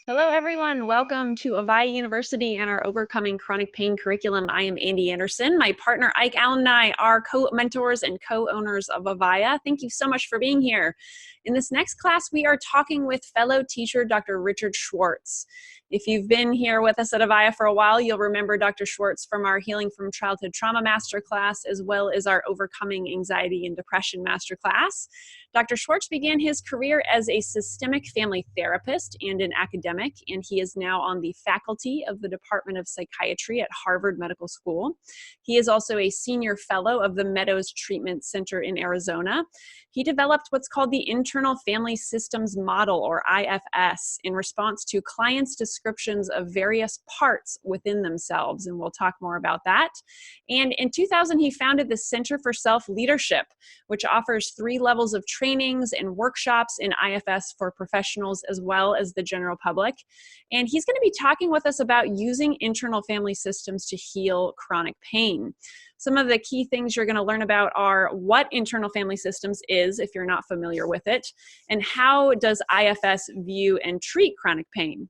Hello, everyone. Welcome to Avaya University and our Overcoming Chronic Pain curriculum. I am Andy Anderson. My partner, Ike Allen, and I are co-mentors and co-owners of Avaya. Thank you so much for being here. In this next class, we are talking with fellow teacher, Dr. Richard Schwartz. If you've been here with us at Avaya for a while, you'll remember Dr. Schwartz from our Healing from Childhood Trauma Masterclass, as well as our Overcoming Anxiety and Depression Masterclass. Dr. Schwartz began his career as a systemic family therapist and an academic, and he is now on the faculty of the Department of Psychiatry at Harvard Medical School. He is also a senior fellow of the Meadows Treatment Center in Arizona. He developed what's called the Internal Family Systems Model, or IFS, in response to clients' descriptions of various parts within themselves, and we'll talk more about that. And in 2000, he founded the Center for Self-Leadership, which offers 3 levels of trainings and workshops in IFS for professionals as well as the general public. And he's going to be talking with us about using internal family systems to heal chronic pain. Some of the key things you're going to learn about are what internal family systems is, if you're not familiar with it, and how does IFS view and treat chronic pain.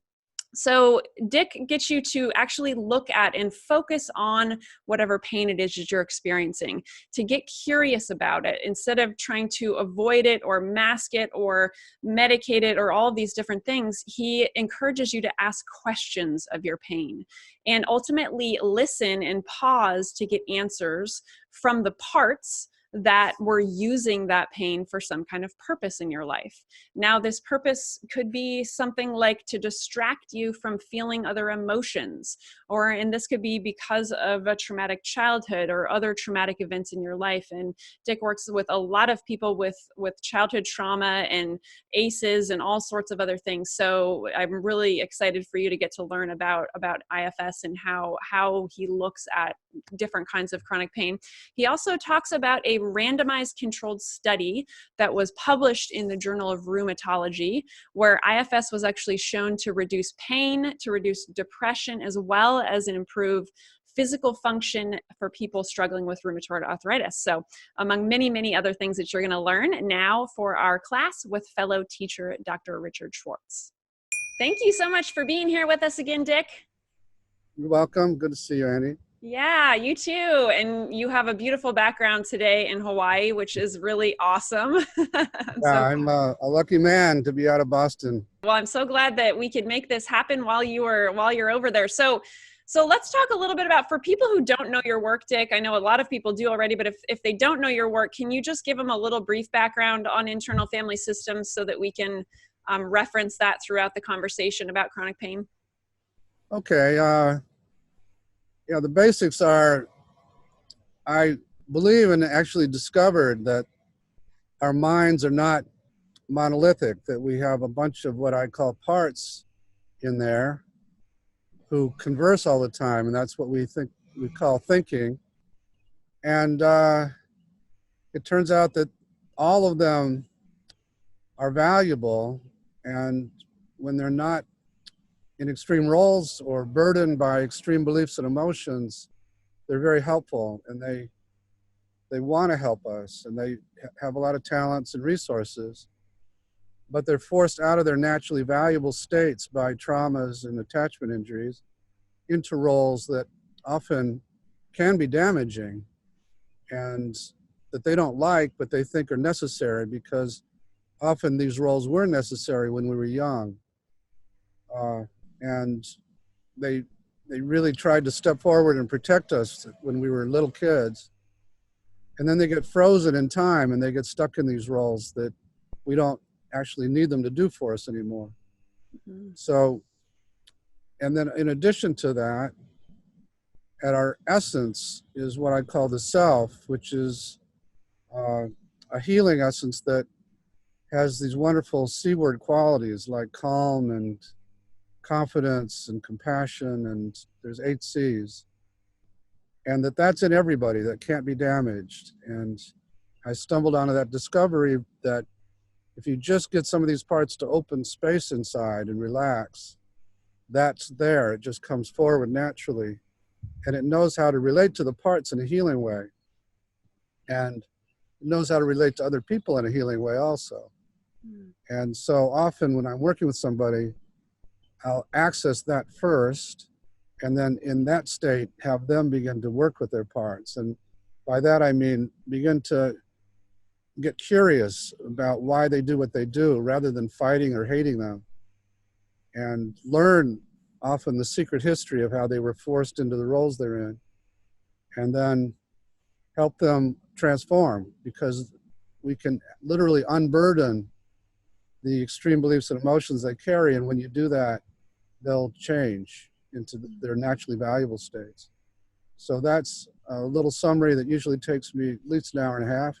So Dick gets you to actually look at and focus on whatever pain it is that you're experiencing, to get curious about it instead of trying to avoid it or mask it or medicate it or all of these different things. He encourages you to ask questions of your pain and ultimately listen and pause to get answers from the parts that were using that pain for some kind of purpose in your life. Now, this purpose could be something like to distract you from feeling other emotions, and this could be because of a traumatic childhood or other traumatic events in your life. And Dick works with a lot of people with childhood trauma and ACEs and all sorts of other things. So I'm really excited for you to get to learn about IFS and how he looks at different kinds of chronic pain. He also talks about a randomized controlled study that was published in the Journal of Rheumatology, where IFS was actually shown to reduce pain, to reduce depression, as well as improve physical function for people struggling with rheumatoid arthritis. So among many, many other things that you're going to learn now for our class with fellow teacher, Dr. Richard Schwartz. Thank you so much for being here with us again, Dick. You're welcome. Good to see you, Annie. Yeah, you too. And you have a beautiful background today in Hawaii, which is really awesome. I'm a lucky man to be out of Boston. Well, I'm so glad that we could make this happen while you're over there. So let's talk a little bit about, for people who don't know your work, Dick. I know a lot of people do already, but if they don't know your work, can you just give them a little brief background on internal family systems so that we can reference that throughout the conversation about chronic pain? Okay. The basics are, I believe and actually discovered that our minds are not monolithic, that we have a bunch of what I call parts in there who converse all the time, and that's what we call thinking. And it turns out that all of them are valuable, and when they're not in extreme roles or burdened by extreme beliefs and emotions, they're very helpful, and they want to help us, and they have a lot of talents and resources, but they're forced out of their naturally valuable states by traumas and attachment injuries into roles that often can be damaging and that they don't like, but they think are necessary because often these roles were necessary when we were young. And they really tried to step forward and protect us when we were little kids. And then they get frozen in time and they get stuck in these roles that we don't actually need them to do for us anymore. Mm-hmm. So, and then in addition to that, at our essence is what I call the self, which is a healing essence that has these wonderful C-word qualities like calm and confidence and compassion, and there's 8 C's, and that's in everybody, that can't be damaged. And I stumbled onto that discovery that if you just get some of these parts to open space inside and relax, that's there. It just comes forward naturally, and it knows how to relate to the parts in a healing way, and it knows how to relate to other people in a healing way also. And so often when I'm working with somebody, I'll access that first, and then in that state, have them begin to work with their parts. And by that, I mean, begin to get curious about why they do what they do rather than fighting or hating them, and learn often the secret history of how they were forced into the roles they're in, and then help them transform, because we can literally unburden the extreme beliefs and emotions they carry. And when you do that, they'll change into their naturally valuable states. So that's a little summary that usually takes me at least an hour and a half,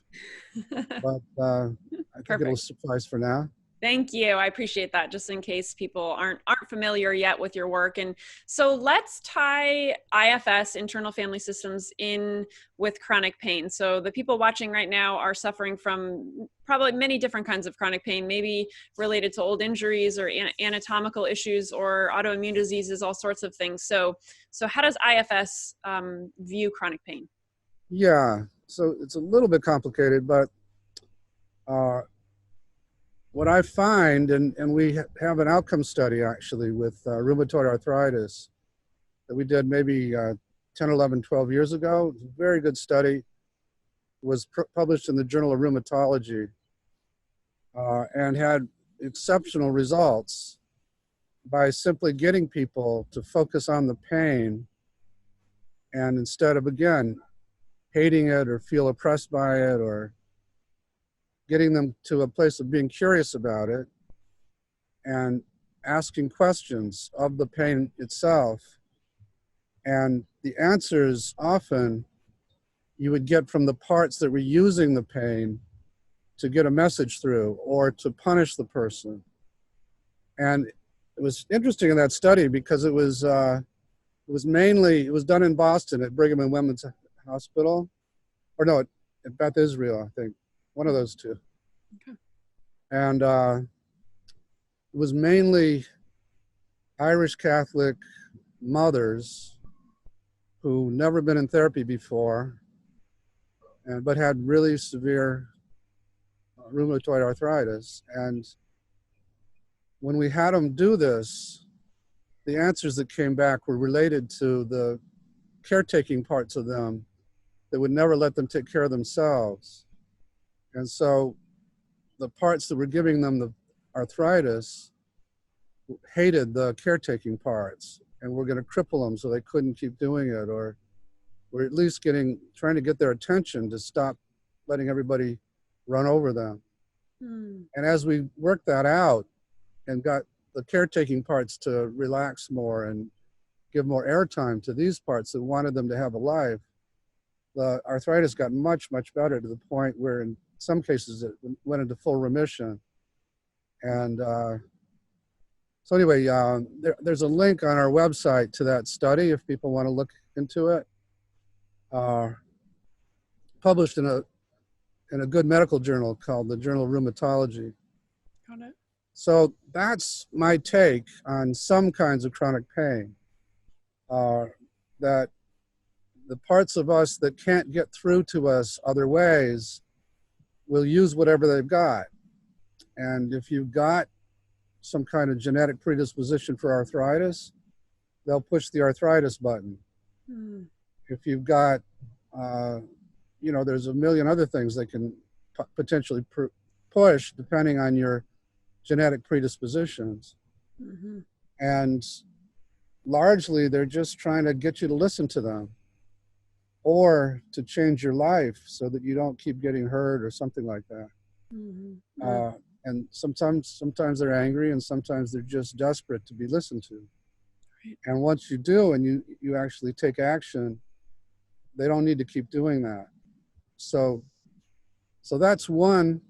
but I think it'll suffice for now. Thank you. I appreciate that, just in case people aren't familiar yet with your work. And so let's tie IFS, internal family systems, in with chronic pain. So the people watching right now are suffering from probably many different kinds of chronic pain, maybe related to old injuries or anatomical issues or autoimmune diseases, all sorts of things. So how does IFS view chronic pain? Yeah, so it's a little bit complicated, but what I find, and we have an outcome study actually with rheumatoid arthritis that we did maybe 10, 11, 12 years ago. It was a very good study. It was published in the Journal of Rheumatology and had exceptional results by simply getting people to focus on the pain, and instead of, again, hating it or feel oppressed by it, or getting them to a place of being curious about it and asking questions of the pain itself. And the answers often you would get from the parts that were using the pain to get a message through or to punish the person. And it was interesting in that study because it was done in Boston at Brigham and Women's Hospital, or no, at Beth Israel, I think. One of those two. Okay. And it was mainly Irish Catholic mothers who never been in therapy before, but had really severe rheumatoid arthritis. And when we had them do this, the answers that came back were related to the caretaking parts of them that would never let them take care of themselves. And so the parts that were giving them the arthritis hated the caretaking parts and were going to cripple them so they couldn't keep doing it, or were at least trying to get their attention to stop letting everybody run over them. And as we worked that out and got the caretaking parts to relax more and give more airtime to these parts that wanted them to have a life, the arthritis got much, much better, to the point where in some cases it went into full remission. And so anyway, there's a link on our website to that study if people want to look into it. Published in a good medical journal called the Journal of Rheumatology. Got it. So that's my take on some kinds of chronic pain. That the parts of us that can't get through to us other ways will use whatever they've got. And if you've got some kind of genetic predisposition for arthritis, they'll push the arthritis button. If you've got, there's a million other things they can potentially push depending on your genetic predispositions. And largely, they're just trying to get you to listen to them or to change your life so that you don't keep getting hurt or something like that. And sometimes they're angry, and sometimes they're just desperate to be listened to. Right. And once you do, and you actually take action, they don't need to keep doing that. So that's one,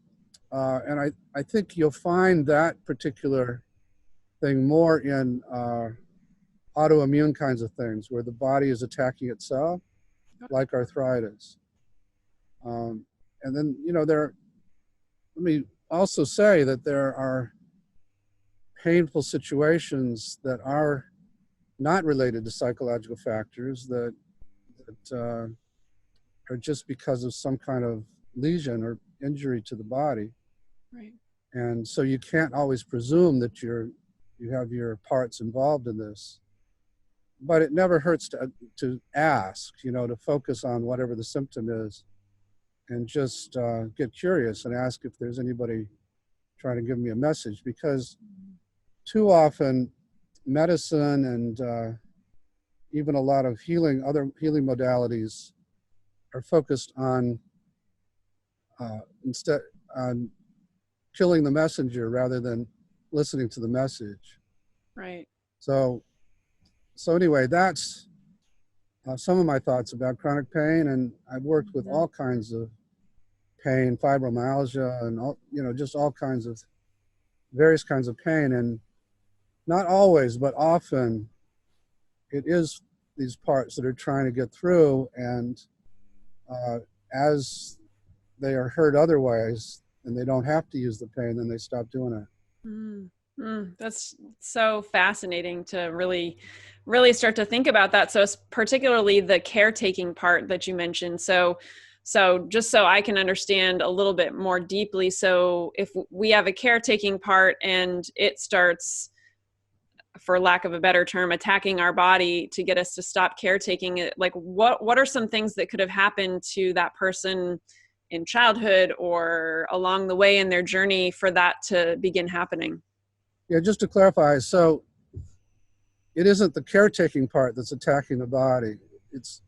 and I think you'll find that particular thing more in autoimmune kinds of things, where the body is attacking itself, like arthritis. And then, let me also say that there are painful situations that are not related to psychological factors that are just because of some kind of lesion or injury to the body. Right. And so you can't always presume that you're you have your parts involved in this. But it never hurts to ask, to focus on whatever the symptom is, and just get curious and ask if there's anybody trying to give me a message, because too often medicine and even a lot of other healing modalities are focused on instead on killing the messenger rather than listening to the message. Right. So anyway, that's some of my thoughts about chronic pain, and I've worked with all kinds of pain, fibromyalgia, and all, just all kinds of various kinds of pain, and not always, but often it is these parts that are trying to get through, and as they are hurt otherwise and they don't have to use the pain, then they stop doing it. That's so fascinating to really start to think about that. So particularly the caretaking part that you mentioned. So just so I can understand a little bit more deeply. So if we have a caretaking part and it starts, for lack of a better term, attacking our body to get us to stop caretaking it, like what are some things that could have happened to that person in childhood or along the way in their journey for that to begin happening? Yeah, just to clarify, so it isn't the caretaking part that's attacking the body. It's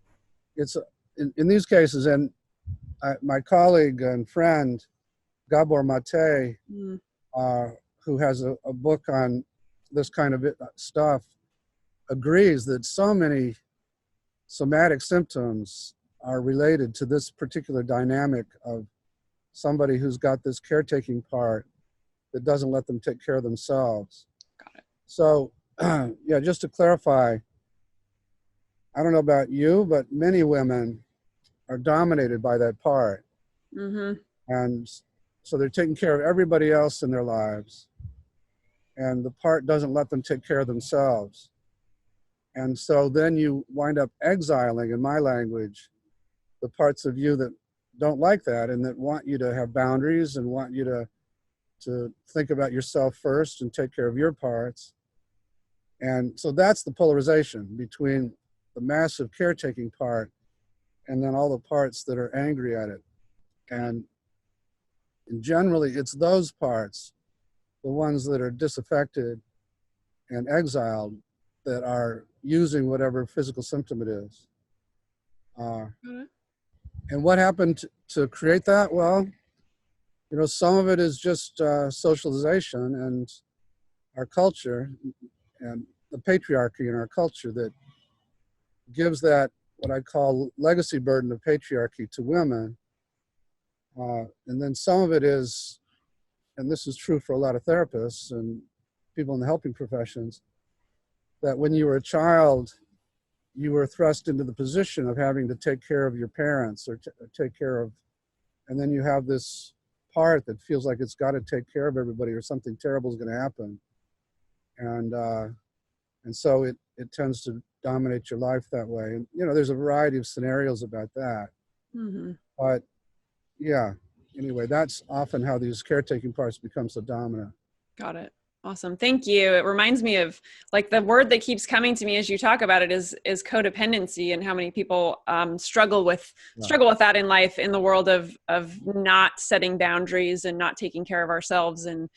in these cases, and my colleague and friend Gabor Mate, who has a book on this kind of stuff, agrees that so many somatic symptoms are related to this particular dynamic of somebody who's got this caretaking part that doesn't let them take care of themselves. Got it. So, yeah, just to clarify, I don't know about you, but many women are dominated by that part. And so they're taking care of everybody else in their lives, and the part doesn't let them take care of themselves. And so then you wind up exiling, in my language, the parts of you that don't like that and that want you to have boundaries and want you to think about yourself first and take care of your parts. And so that's the polarization between the massive caretaking part and then all the parts that are angry at it. And generally, it's those parts, the ones that are disaffected and exiled, that are using whatever physical symptom it is. And what happened to create that? Well, some of it is just socialization and our culture and the patriarchy in our culture that gives that what I call legacy burden of patriarchy to women. And then some of it is, and this is true for a lot of therapists and people in the helping professions, that when you were a child, you were thrust into the position of having to take care of your parents or take care of, and then you have this part that feels like it's got to take care of everybody or something terrible is going to happen. And so it tends to dominate your life that way. And, there's a variety of scenarios about that. But yeah, anyway, that's often how these caretaking parts become so dominant. Got it. Awesome. Thank you. It reminds me of, like, the word that keeps coming to me as you talk about it is codependency, and how many people struggle with that in life, in the world of not setting boundaries and not taking care of ourselves and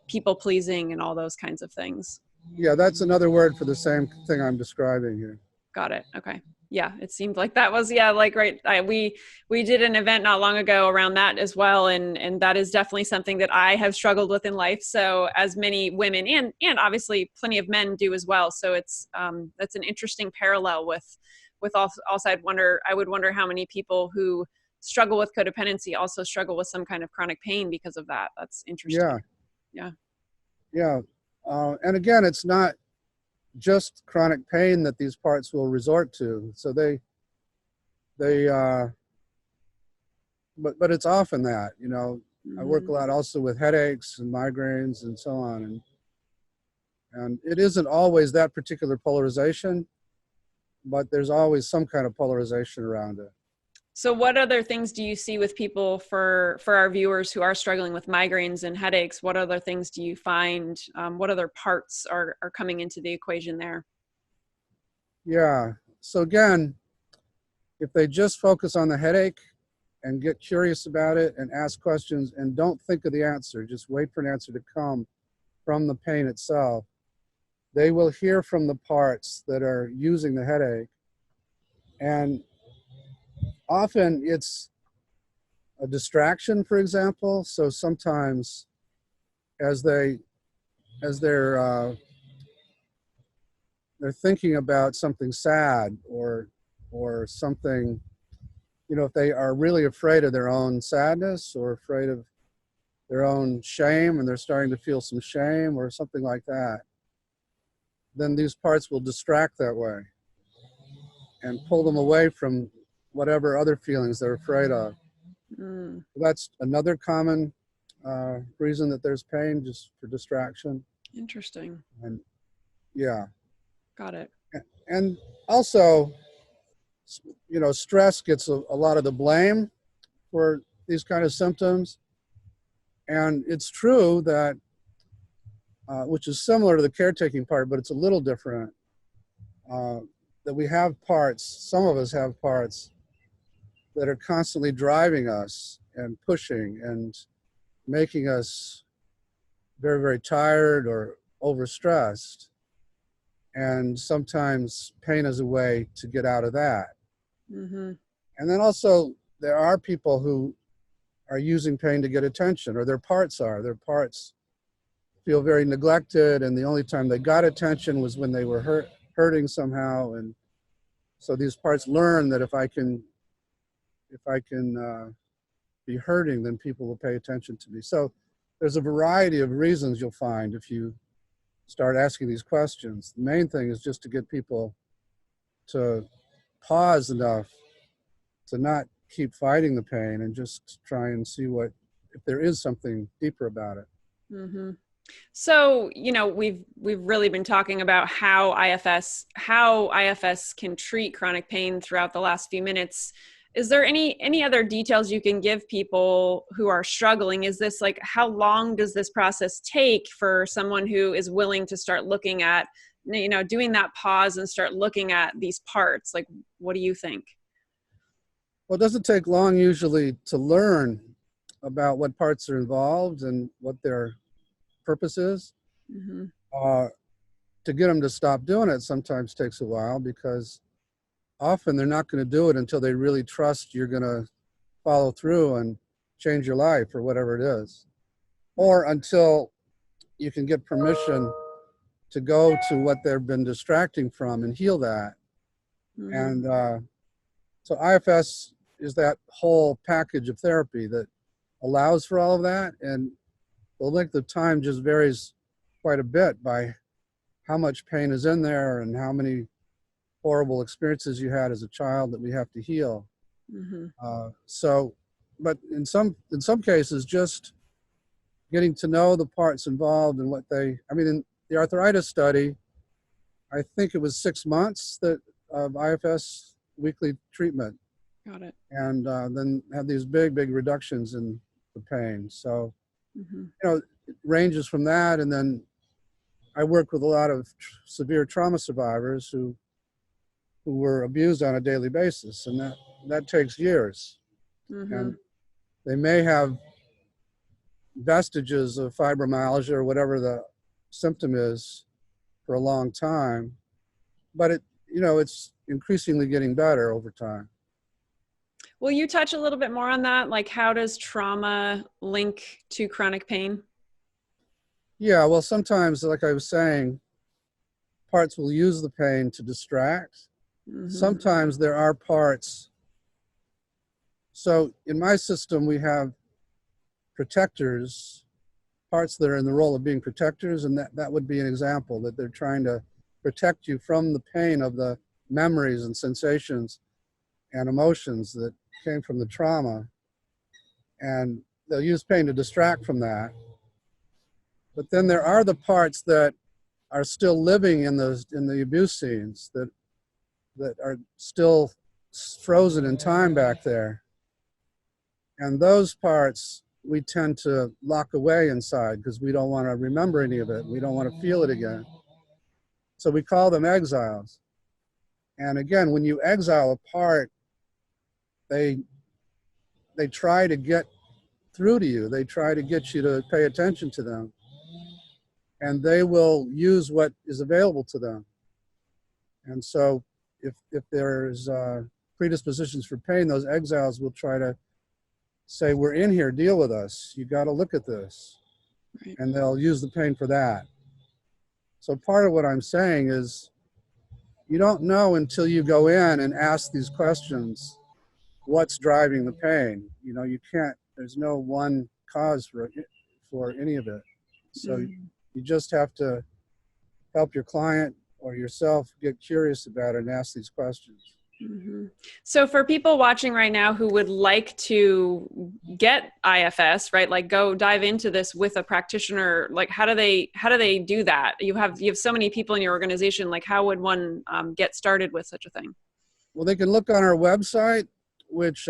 people pleasing and all those kinds of things. Yeah, that's another word for the same thing I'm describing here. Got it. Okay. Yeah, it seemed like that was, right. We did an event not long ago around that as well. And that is definitely something that I have struggled with in life. So as many women and obviously plenty of men do as well. So it's, that's an interesting parallel with also I would wonder how many people who struggle with codependency also struggle with some kind of chronic pain because of that. That's interesting. Yeah. And again, it's not just chronic pain that these parts will resort to. So but it's often that, I work a lot also with headaches and migraines and so on. And it isn't always that particular polarization, but there's always some kind of polarization around it. So what other things do you see with people, for our viewers who are struggling with migraines and headaches? What other things do you find? What other parts are coming into the equation there? Yeah. So again, if they just focus on the headache and get curious about it and ask questions and don't think of the answer, just wait for an answer to come from the pain itself, they will hear from the parts that are using the headache. And often it's a distraction, for example. So sometimes as they're thinking about something sad or something, if they are really afraid of their own sadness or afraid of their own shame and they're starting to feel some shame or something like that, then these parts will distract that way and pull them away from whatever other feelings they're afraid of. Mm, That's another common reason that there's pain, just for distraction. interesting. And yeah. Got it. And also, stress gets a lot of the blame for these kind of symptoms. And it's true that, which is similar to the caretaking part, but it's a little different, that we have parts, some of us have parts that are constantly driving us and pushing and making us very, very tired or overstressed. And sometimes pain is a way to get out of that. Mm-hmm. And then also, there are people who are using pain to get attention, or their parts feel very neglected, and the only time they got attention was when they were hurting somehow. And so these parts learn that if I can be hurting, then people will pay attention to me. So there's a variety of reasons you'll find if you start asking these questions. The main thing is just to get people to pause enough to not keep fighting the pain and just try and see if there is something deeper about it. Mm-hmm. So, we've really been talking about how IFS can treat chronic pain throughout the last few minutes. Is there any other details you can give people who are struggling? Is this like, how long does this process take for someone who is willing to start looking at, doing that pause and start looking at these parts? Like, what do you think? Well, it doesn't take long usually to learn about what parts are involved and what their purpose is. Mm-hmm. To get them to stop doing it sometimes takes a while, because often they're not going to do it until they really trust you're going to follow through and change your life or whatever it is, or until you can get permission to go to what they've been distracting from and heal that. Mm-hmm. And so IFS is that whole package of therapy that allows for all of that. And the length of time just varies quite a bit by how much pain is in there and how many horrible experiences you had as a child that we have to heal. Mm-hmm. But in some cases, just getting to know the parts involved and in the arthritis study, I think it was 6 months of IFS weekly treatment. Got it. And then have these big, big reductions in the pain. So, Mm-hmm. it ranges from that. And then I work with a lot of severe trauma survivors who were abused on a daily basis, and that takes years. Mm-hmm. And they may have vestiges of fibromyalgia or whatever the symptom is for a long time, but it's increasingly getting better over time. Will you touch a little bit more on that? Like, how does trauma link to chronic pain? Yeah, well, sometimes, like I was saying, parts will use the pain to distract. Mm-hmm. Sometimes there are parts. So in my system, we have protectors, parts that are in the role of being protectors, and that would be an example, that they're trying to protect you from the pain of the memories and sensations and emotions that came from the trauma. And they'll use pain to distract from that. But then there are the parts that are still living in the abuse scenes, that are still frozen in time back there. And those parts we tend to lock away inside because we don't want to remember any of it. We don't want to feel it again. So we call them exiles. And again, when you exile a part, they try to get through to you. They try to get you to pay attention to them. And they will use what is available to them. And so if there's predispositions for pain, those exiles will try to say, we're in here, deal with us. You got to look at this. Right. And they'll use the pain for that. So part of what I'm saying is you don't know until you go in and ask these questions, what's driving the pain? You know, you can't, there's no one cause for any of it. So you just have to help your client or yourself get curious about it and ask these questions. Mm-hmm. So for people watching right now who would like to get IFS, right, like go dive into this with a practitioner, like how do they do that? You have so many people in your organization, like how would one get started with such a thing? Well, they can look on our website, which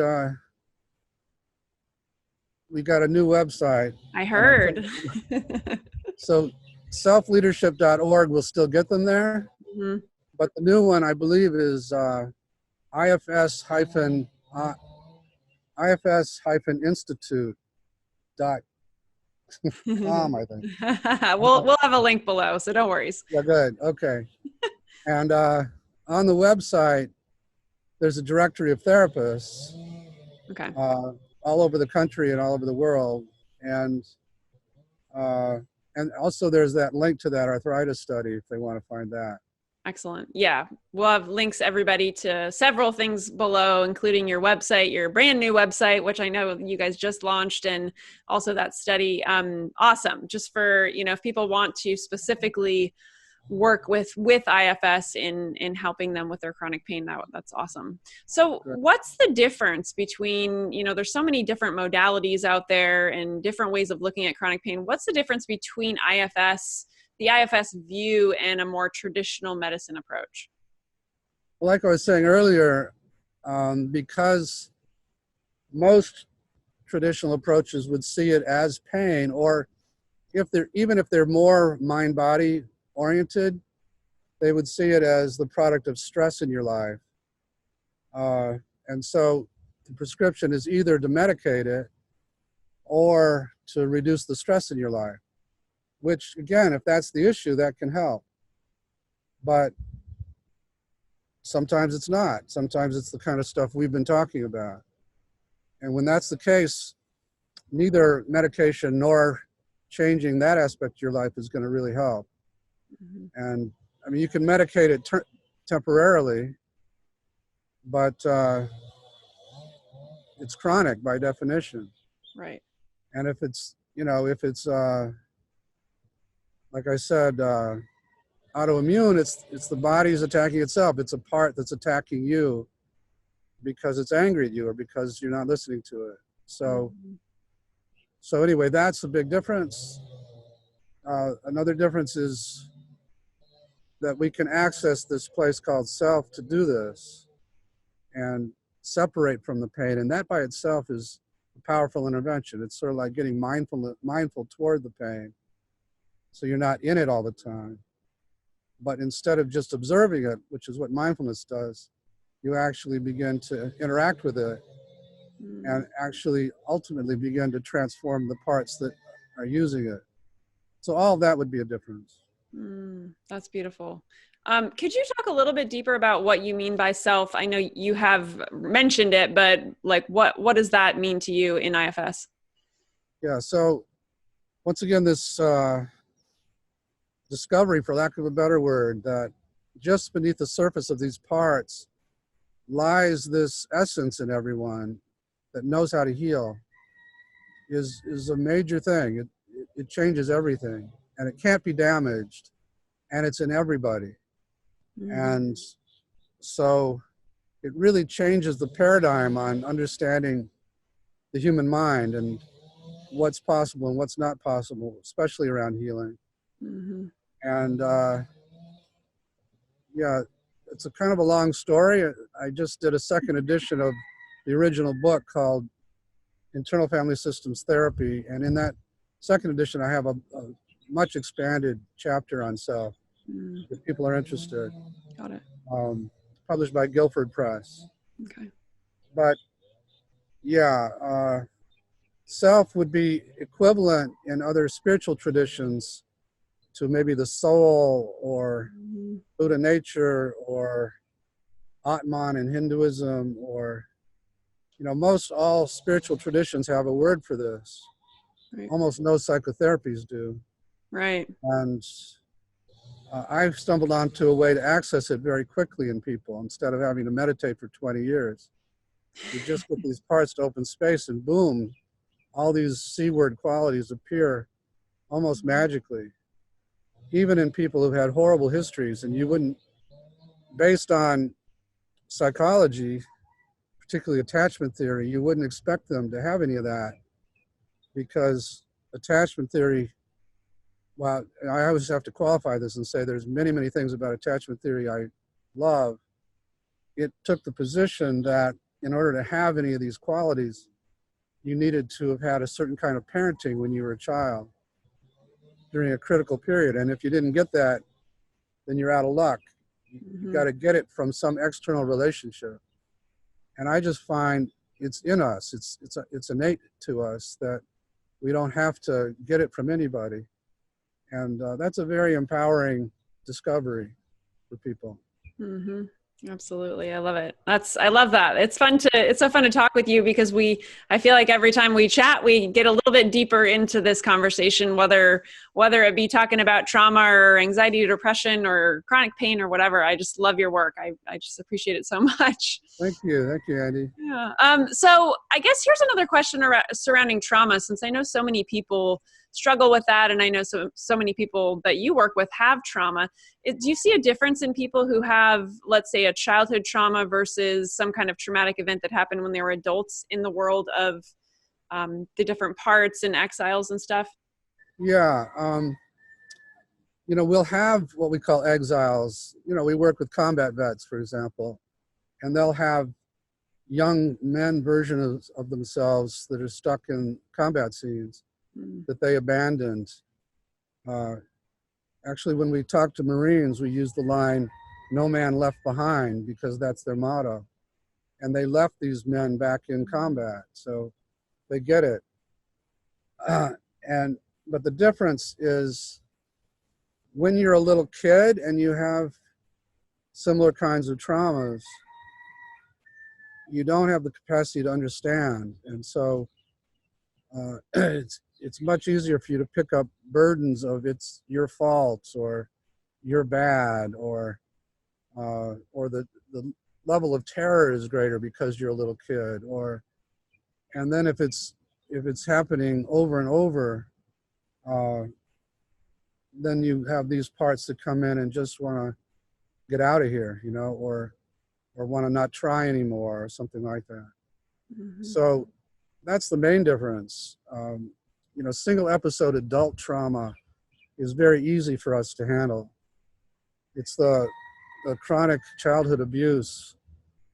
we got a new website. I heard. So selfleadership.org will still get them there. Mm-hmm. But the new one, I believe, is IFS-institute.com, I think. We'll have a link below, so don't worry. Yeah, good. Okay. And on the website, there's a directory of therapists. Okay. All over the country and all over the world. And also there's that link to that arthritis study if they want to find that. Excellent. Yeah. We'll have links, everybody, to several things below, including your website, your brand new website, which I know you guys just launched, and also that study. Awesome. Just for, if people want to specifically work with IFS in helping them with their chronic pain, that's awesome. So what's the difference between, there's so many different modalities out there and different ways of looking at chronic pain. What's the difference between the IFS view and a more traditional medicine approach? Well, like I was saying earlier, because most traditional approaches would see it as pain, or even if they're more mind-body oriented, they would see it as the product of stress in your life. And so the prescription is either to medicate it or to reduce the stress in your life, which again, if that's the issue, that can help. But sometimes it's not. Sometimes it's the kind of stuff we've been talking about. And when that's the case, neither medication nor changing that aspect of your life is going to really help. Mm-hmm. And I mean, you can medicate it temporarily, but it's chronic by definition. Right. And if it's, like I said, autoimmune, it's the body's attacking itself. It's a part that's attacking you because it's angry at you or because you're not listening to it. So, So anyway, that's the big difference. Another difference is that we can access this place called self to do this and separate from the pain. And that by itself is a powerful intervention. It's sort of like getting mindful toward the pain. So you're not in it all the time. But instead of just observing it, which is what mindfulness does, you actually begin to interact with it and actually ultimately begin to transform the parts that are using it. So all of that would be a difference. That's beautiful. Could you talk a little bit deeper about what you mean by self? I know you have mentioned it, but like what does that mean to you in IFS? Yeah, so once again, this discovery, for lack of a better word, that just beneath the surface of these parts lies this essence in everyone that knows how to heal is a major thing. It changes everything, and it can't be damaged, and it's in everybody. And so it really changes the paradigm on understanding the human mind and what's possible and what's not possible, especially around healing. And it's a kind of a long story. I just did a second edition of the original book called Internal Family Systems Therapy. And in that second edition, I have a much expanded chapter on self, if people are interested. Got it. Published by Guilford Press. Okay. But yeah, self would be equivalent in other spiritual traditions to maybe the soul or Buddha nature or Atman in Hinduism, or, you know, most all spiritual traditions have a word for this. Right. Almost no psychotherapies do. Right. And I've stumbled onto a way to access it very quickly in people instead of having to meditate for 20 years. You just get these parts to open space and boom, all these C-word qualities appear almost magically. Even in people who've had horrible histories, and you wouldn't, based on psychology, particularly attachment theory, you wouldn't expect them to have any of that, because attachment theory, well, I always have to qualify this and say there's many, many things about attachment theory I love. It took the position that in order to have any of these qualities, you needed to have had a certain kind of parenting when you were a child during a critical period. And if you didn't get that, then you're out of luck. You got to get it from some external relationship. And I just find it's in us. It's innate to us that we don't have to get it from anybody. And that's a very empowering discovery for people. Mm-hmm. Absolutely. I love it. I love that. It's so fun to talk with you because I feel like every time we chat, we get a little bit deeper into this conversation, whether it be talking about trauma or anxiety or depression or chronic pain or whatever. I just love your work. I just appreciate it so much. Thank you, Andy. Yeah. So I guess here's another question surrounding trauma, since I know so many people struggle with that, and I know so many people that you work with have trauma. Do you see a difference in people who have, let's say, a childhood trauma versus some kind of traumatic event that happened when they were adults in the world of the different parts and exiles and stuff? Yeah. You know, we'll have what we call exiles. You know, we work with combat vets, for example, and they'll have young men versions of themselves that are stuck in combat scenes that they abandoned. Actually, when we talk to Marines, we use the line, "No man left behind," because that's their motto. And they left these men back in combat, so they get it. But the difference is when you're a little kid and you have similar kinds of traumas, you don't have the capacity to understand. And so it's much easier for you to pick up burdens of it's your fault or you're bad, or the level of terror is greater because you're a little kid, and then if it's happening over and over, then you have these parts that come in and just want to get out of here, you know, or want to not try anymore or something like that. So that's the main difference. You know, single episode adult trauma is very easy for us to handle. It's the chronic childhood abuse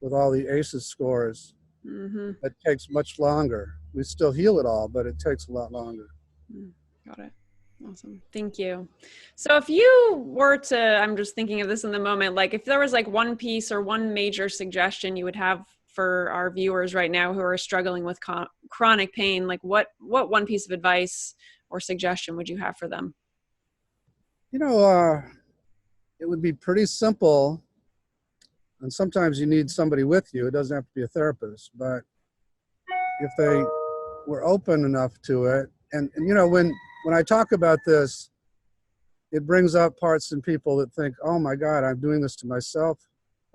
with all the ACEs scores that takes much longer. We still heal it all, but it takes a lot longer. Got it. Awesome. Thank you. So if you were to, I'm just thinking of this in the moment, like if there was like one piece or one major suggestion you would have for our viewers right now who are struggling with chronic pain, like what one piece of advice or suggestion would you have for them? You know, it would be pretty simple. And sometimes you need somebody with you. It doesn't have to be a therapist, but if they were open enough to it, and you know, when I talk about this, it brings up parts in people that think, oh my God, I'm doing this to myself.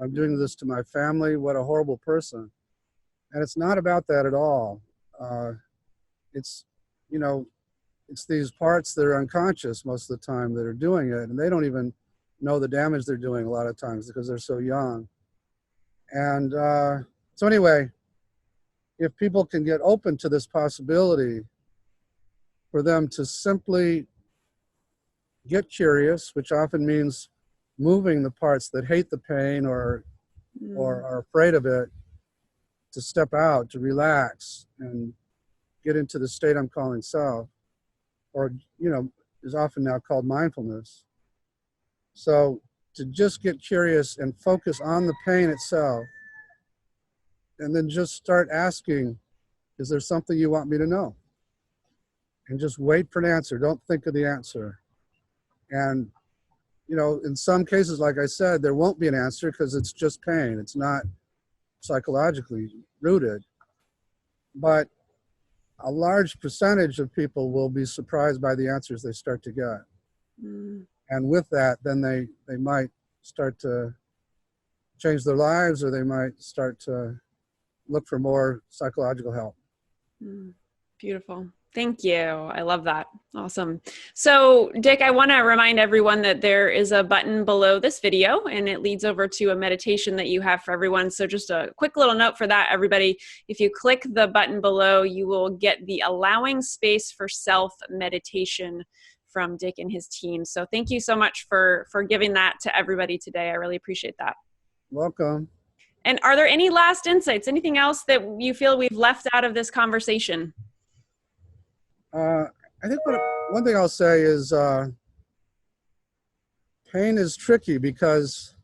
I'm doing this to my family. What a horrible person. And it's not about that at all. It's, you know, it's these parts that are unconscious most of the time that are doing it, and they don't even know the damage they're doing a lot of times because they're so young. And so anyway, if people can get open to this possibility for them to simply get curious, which often means moving the parts that hate the pain or are afraid of it to step out, to relax and get into the state I'm calling self, or, is often now called mindfulness. So to just get curious and focus on the pain itself, and then just start asking, is there something you want me to know? And just wait for an answer. Don't think of the answer. And, in some cases, like I said, there won't be an answer because it's just pain. It's not psychologically rooted. But a large percentage of people will be surprised by the answers they start to get. And with that, then they might start to change their lives, or they might start to look for more psychological help. Beautiful. Thank you. I love that. Awesome. So, Dick, I want to remind everyone that there is a button below this video, and it leads over to a meditation that you have for everyone. So just a quick little note for that, everybody. If you click the button below, you will get the Allowing Space for Self meditation from Dick and his team. So thank you so much for giving that to everybody today. I really appreciate that. Welcome. And are there any last insights, anything else that you feel we've left out of this conversation? I think one thing I'll say is pain is tricky because,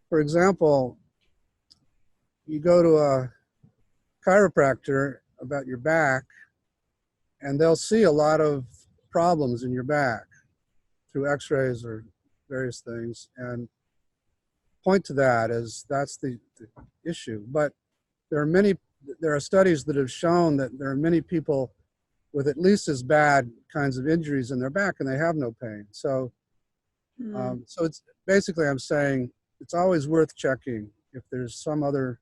for example, you go to a chiropractor about your back, and they'll see a lot of problems in your back through x-rays or various things and point to that as that's the issue. But there are studies that have shown that there are many people with at least as bad kinds of injuries in their back and they have no pain. So so it's basically, I'm saying it's always worth checking if there's some other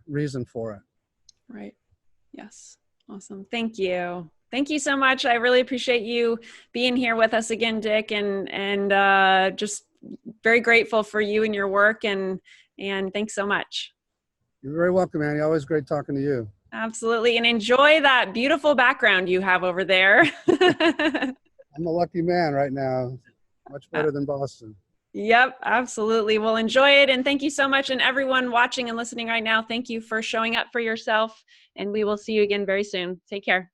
reason for it. Right. Yes. Awesome. Thank you. Thank you so much. I really appreciate you being here with us again, Dick, and just very grateful for you and your work, and thanks so much. You're very welcome, Annie. Always great talking to you. Absolutely. And enjoy that beautiful background you have over there. I'm a lucky man right now. Much better than Boston. Yep, absolutely. Well, enjoy it. And thank you so much. And everyone watching and listening right now, thank you for showing up for yourself. And we will see you again very soon. Take care.